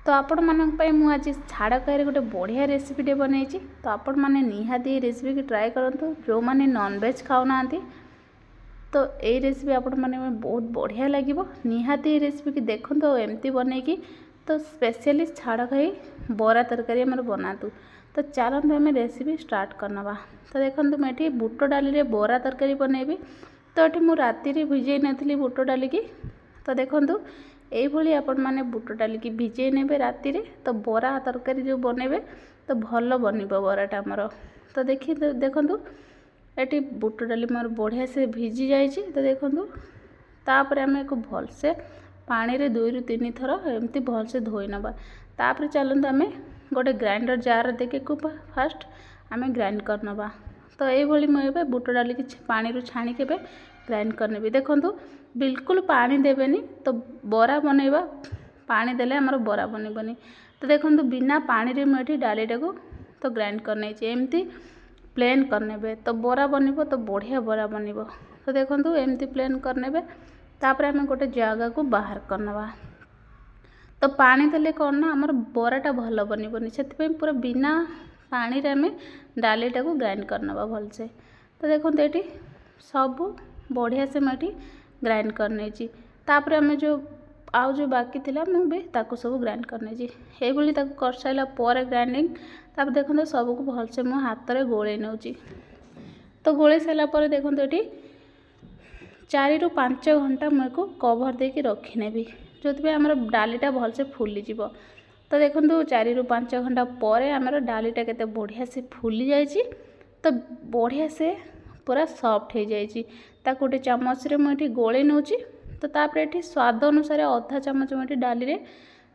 तो आपण मानक पई मु आज छाड़ कहीं गोटे बढ़िया रेसिपीटे बनई। तो आपण मैंने निहाती रेसिपी की ट्राए करूँ जो मैंने नॉनवेज खाऊना। तो ये रेसिपी आपण मैंने बहुत बढ़िया लगे निहाती रेसिपी की देखो तो एमती बनईकी। तो स्पेशली छाड़ खाई बरा तरकारी आम बनातु। तो चलते आम रेसिपी स्टार्ट करनवा। तो देखो मुझे बुट डाली बरा तरकारी बनैबी। तो ये मुझे राति भिजई नी बुट डाली की। तो देखो ये आपण मैंने बुट डाली की भिजई ने राति रे। तो बरा तरकारी जो बनइबे तो भल बन बराटा आमर। तो देखो ये बुट डाली मोर बढ़िया से भिजी जाइए। तो देखो तापर आम एक भलसे पानी रे 2 ରୁ 3 थर एमती भलसे धोई नवा। तापर चलते आम गोटे ग्राइंडर जार देके फास्ट आम ग्राइंड करनवा। तो ये मुझे बुट डाली की पानी रू छाणी के ग्राइंड करनेबी। देखो बिल्कुल पानी देवेनी। तो बरा बनइबा पानी देले आमर बरा बनबनी। तो देखो बिना पानी रे मुझे डालीटा को तो ग्राइंड करने एमती प्लेन करने तो बरा बनब तो बढ़िया बरा बनब। तो देखो एमती प्लेन करने तापर आम गोटे जगह को बाहर करनवा। तो पानी देले कौन ना आमर बराटा भल बनबनी से पूरा बिना पानी रे आम डालीटा को ग्राइंड करनवा भलसे। तो देखो ये सब बढ़िया से मुझे ग्राइंड करने तापर आम जो आउ जो बाकी थिला मु भी ताकू सब ग्राइंड करने ये कर सारा पर ग्राइंडिंग। तापर देखो सबको भलसे मो हाथ में गोले नौची। तो गोले सारापर देखो ये 4 ରୁ 5 घंटा मुझे कवर देके रखिनेबी जो आमर डालीटा भलसे फुलीज। तो देखो 4 ରୁ 5 घंटा पर आमर डालीटा केते बढ़िया से फुली जाइए। तो बढ़िया से पूरा सॉफ्ट हो जाइए। गोटे चामच रे मुझे गोले नौची। तो तापर ये स्वाद अनुसार अधा चामच मुझे डाली रे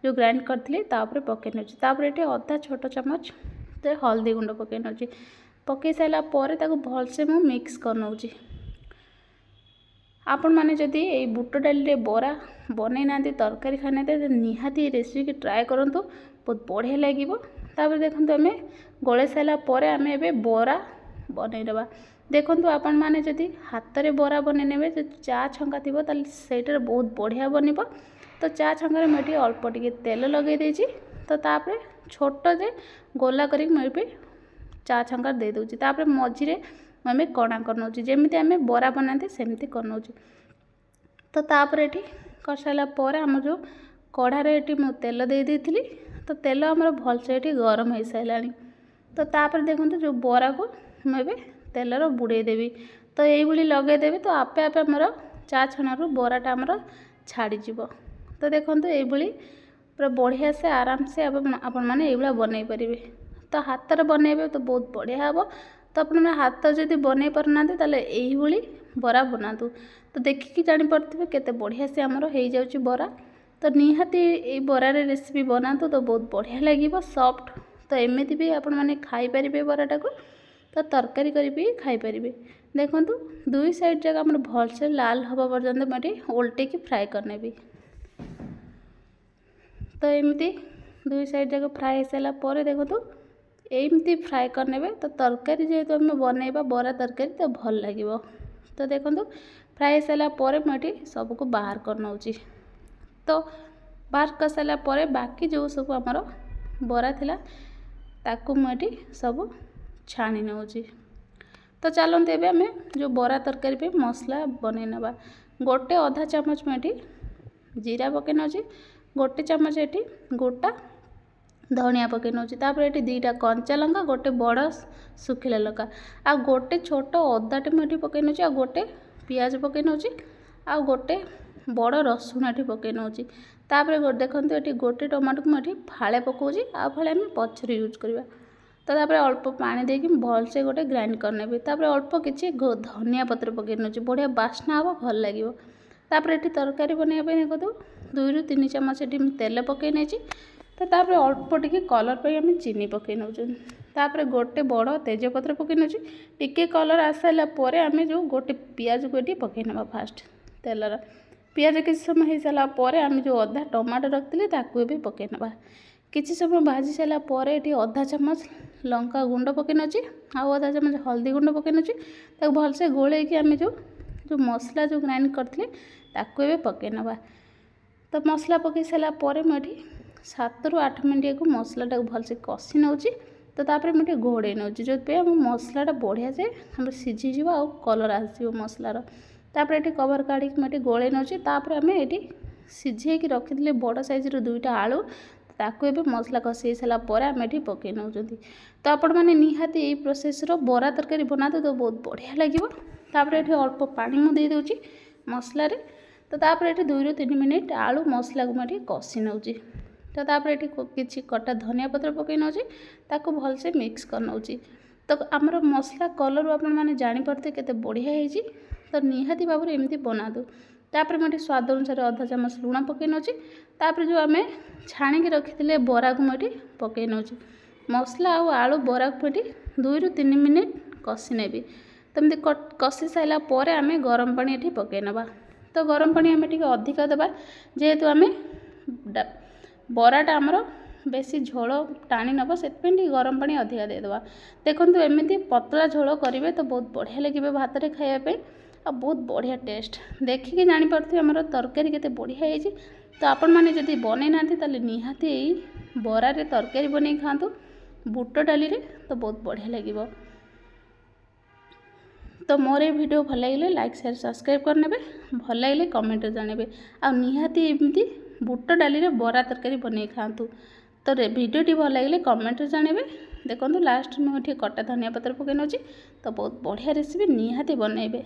जो ग्राइंड करती तापर पकई नौची। तापर ये अधा छोट चामच तो हल्दी गुंड पकई नौची। पकई सारा पर भलसे मु मिक्स कर नौची। आपण मैंने जदि ये बुट डाली बरा बनई ना तरकारी खाना तो निहाती रेसिपी की ट्राए करूँ बहुत बढ़िया लगे। तापर देखो आम गोले सारा पर आम ए बरा बनईदबा। देखो आपण मैंने जदि हाथ में बरा बनई ने जो चा छंका थी सहीटार बहुत बढ़िया बनब। तो चा छंकार मुझे अल्प टिके तेल लगे देछि। तो तापर छोट जे गोला करी मुझे चा छंकार दे दूची। तापर मझे मुझे कणा कर नौची जमी आम बरा बनाते सेमती कर नौची। तो तापर ये कर सारा पर आम जो कढ़ारे ये मु तेल दे देइथिली। तो तेल आमर भलसे ये गरम हो सारा। तो तापर देखो जो बरा को मुझे तेलर बुड़े देवी। तो ये लगेदेवी तो आपे आपे आमर चा छणार बराटा आमर छाड़ीज। तो देखो ये पूरा बढ़िया से आराम से आपण मैंने ये बनई पारे। तो हाथ में बनइबे तो बहुत बढ़िया हम। तो अपने हाथ जदि बनई पारना यही बरा बनातु। तो देखिकी जानीपे केते बढ़िया से आमर हो जाउची बरा। तो निहाती ये बरार रेसिपी बनातु तो बहुत बढ़िया लगे सॉफ्ट। तो एमती भी आपण मैंने खाई पारे बराटा को। तो तरकारी करी भी खाई पारे। देखो 2 साइड जगह आम भलसे लाल हवा पर्यंत मुझे ओल्टे की फ्राए करने भी। तो एमती 2 साइड जगह फ्राए हो सारा पर देखो एमती फ्राए करने तो तरकारी जेहेतु आम बनइबा बरा तरकारी तो भल लगे। तो देखो फ्राए सारा पर मुझे सबको बाहर कर नौची। तो बाहर कर सारा पर बाकी जो सब आमर बरा थिला ताकू मुझे सब छाणी नौची। तो चलते एबे आम जो बरा तरकारी पे मसला बनई नवा। गोटे अधा चामच मुझे जीरा पकई नौची। गोटे चामच ये गोटा धनिया पकई नौची। तापर ये 2टा कंचा लंका गोटे बड़ सुखिला लंका आ गोटे छोट अदाटे मुझे पकई नौची। आ गोटे पियाज पकई नौची। आ गोटे बड़ रसुण ये पकई नौची। तापर देखो ये गोटे टमाटो को मुझे फाड़े पकाउची। आ फाड़े आम पछरे यूज करवा। तो तापर अल्प पानी देके भलसे गोटे ग्राइंड करने। तापर अल्प किसी धनिया पत्र पकई नौची बढ़िया बास्ना हम भल लगे। तापर ये तरकारी बनवाई देखो 2 ରୁ 3 चामच ये तेल पकई नहीं। तो तापर अल्प टिके कलर पे आम चीनी पकई नौ। तापर गोटे बड़ तेजपत्र पकई नौची। टिके कलर आसारा पर आम जो गोटे पियाज को ये पकई नवा फास्ट तेलर। पियाज किसी समय हो सारा पर आम जो अधा टमाटो रखी ताकू भी पकई नवा। किसी समय भाजी सारा पर ये अधा चामच लंका गुंड पकई नौची। आउ अधा चामच हल्दी गुंड पकई नौची। भलसे गोले आम जो मसला जो ग्राइंड करते ताकू भी पकई नवा। तो मसला पकई सारा पर मुझे 7 ରୁ 8 ମିନିଟ୍ ମସଲାଟାକୁ ଭଲସେ କଷି ନେଉଛି। ତ ତାପରେ ମୁଁ ଟିକେ ଘୋଡ଼େଇ ନେଉଛି, ଯେଉଁଥିପାଇଁ ଆମ ମସଲାଟା ବଢ଼ିଆ ସେ ଆମର ସିଝିଯିବ ଆଉ କଲର୍ ଆସିଯିବ ମସଲାର। ତାପରେ ଏଠି କଭର୍ କାଢ଼ିକି ମୁଁ ଏଠି ଗୋଳେଇ ନେଉଛି। ତାପରେ ଆମେ ଏଠି ସିଝେଇକି ରଖିଥିଲେ ବଡ଼ ସାଇଜ୍ର 2ଟା ଆଳୁ, ତାକୁ ଏବେ ମସଲା କଷି ହେଇସାରିଲା ପରେ ଆମେ ଏଠି ପକାଇ ନେଉଛନ୍ତି। ତ ଆପଣମାନେ ନିହାତି ଏଇ ପ୍ରୋସେସ୍ର ବରା ତରକାରୀ ବନାନ୍ତୁ ତ ବହୁତ ବଢ଼ିଆ ଲାଗିବ। ତାପରେ ଏଠି ଅଳ୍ପ ପାଣି ମୁଁ ଦେଇଦେଉଛି ମସଲାରେ। ତ ତାପରେ ଏଠି 2 ରୁ 3 ମିନିଟ୍ ଆଳୁ ମସଲାକୁ ମୁଁ ଏଠି କଷି ନେଉଛି। ତ ତାପରେ ଏଠି କିଛି କଟା ଧନିଆ ପତ୍ର ପକାଇ ନେଉଛି, ତାକୁ ଭଲସେ ମିକ୍ସ କରିନେଉଛି। ତ ଆମର ମସଲା କଲର୍ରୁ ଆପଣମାନେ ଜାଣିପାରୁଥିବେ କେତେ ବଢ଼ିଆ ହେଇଛି। ତ ନିହାତି ଭାବରେ ଏମିତି ବନାନ୍ତୁ। ତାପରେ ମୁଁ ଏଠି ସ୍ୱାଦ ଅନୁସାରେ ଅଧା ଚାମଚ ଲୁଣ ପକାଇ ନେଉଛି। ତାପରେ ଯେଉଁ ଆମେ ଛାଣିକି ରଖିଥିଲେ ବରାକୁ ମୁଁ ଏଠି ପକାଇ ନେଉଛି। ମସଲା ଆଉ ଆଳୁ ବରାକୁ ଏଠି 2 ରୁ 3 ମିନିଟ୍ କଷି ନେବି। ତ ଏମିତି କଷି ସାରିଲା ପରେ ଆମେ ଗରମ ପାଣି ଏଠି ପକାଇ ନେବା। ତ ଗରମ ପାଣି ଆମେ ଟିକେ ଅଧିକ ଦେବା, ଯେହେତୁ ଆମେ ବରାଟା ଆମର ବେଶୀ ଝୋଳ ଟାଣି ନେବ, ସେଥିପାଇଁ ଟିକେ ଗରମ ପାଣି ଅଧିକା ଦେଇଦେବା। ଦେଖନ୍ତୁ ଏମିତି ପତଳା ଝୋଳ କରିବେ ତ ବହୁତ ବଢ଼ିଆ ଲାଗିବ ଭାତରେ ଖାଇବା ପାଇଁ ଆଉ ବହୁତ ବଢ଼ିଆ ଟେଷ୍ଟ। ଦେଖିକି ଜାଣିପାରୁଥିବେ ଆମର ତରକାରୀ କେତେ ବଢ଼ିଆ ହେଇଛି। ତ ଆପଣମାନେ ଯଦି ବନେଇ ନାହାନ୍ତି ତାହେଲେ ନିହାତି ଏଇ ବରାରେ ତରକାରୀ ବନେଇ ଖାଆନ୍ତୁ ବୁଟ ଡାଲିରେ, ତ ବହୁତ ବଢ଼ିଆ ଲାଗିବ। ତ ମୋର এই ଭିଡ଼ିଓ ଭଲ ଲାଗିଲେ ଲାଇକ୍ ସେୟାର ସବସ୍କ୍ରାଇବ୍ କରିନେବେ, ଭଲ ଲାଗିଲେ କମେଣ୍ଟରେ ଜଣାଇବେ। ଆଉ ନିହାତି ଏମିତି ବୁଟ ଡାଲିରେ ବରା ତରକାରୀ ବନେଇ ଖାଆନ୍ତୁ। ତ ଭିଡ଼ିଓଟି ଭଲ ଲାଗିଲେ କମେଣ୍ଟରେ ଜଣାଇବେ। ଦେଖନ୍ତୁ ଲାଷ୍ଟରେ ମୁଁ ଏଠି କଟା ଧନିଆ ପତ୍ର ପକାଇ ନେଉଛି। ତ ବହୁତ ବଢ଼ିଆ ରେସିପି ନିହାତି ବନେଇବେ।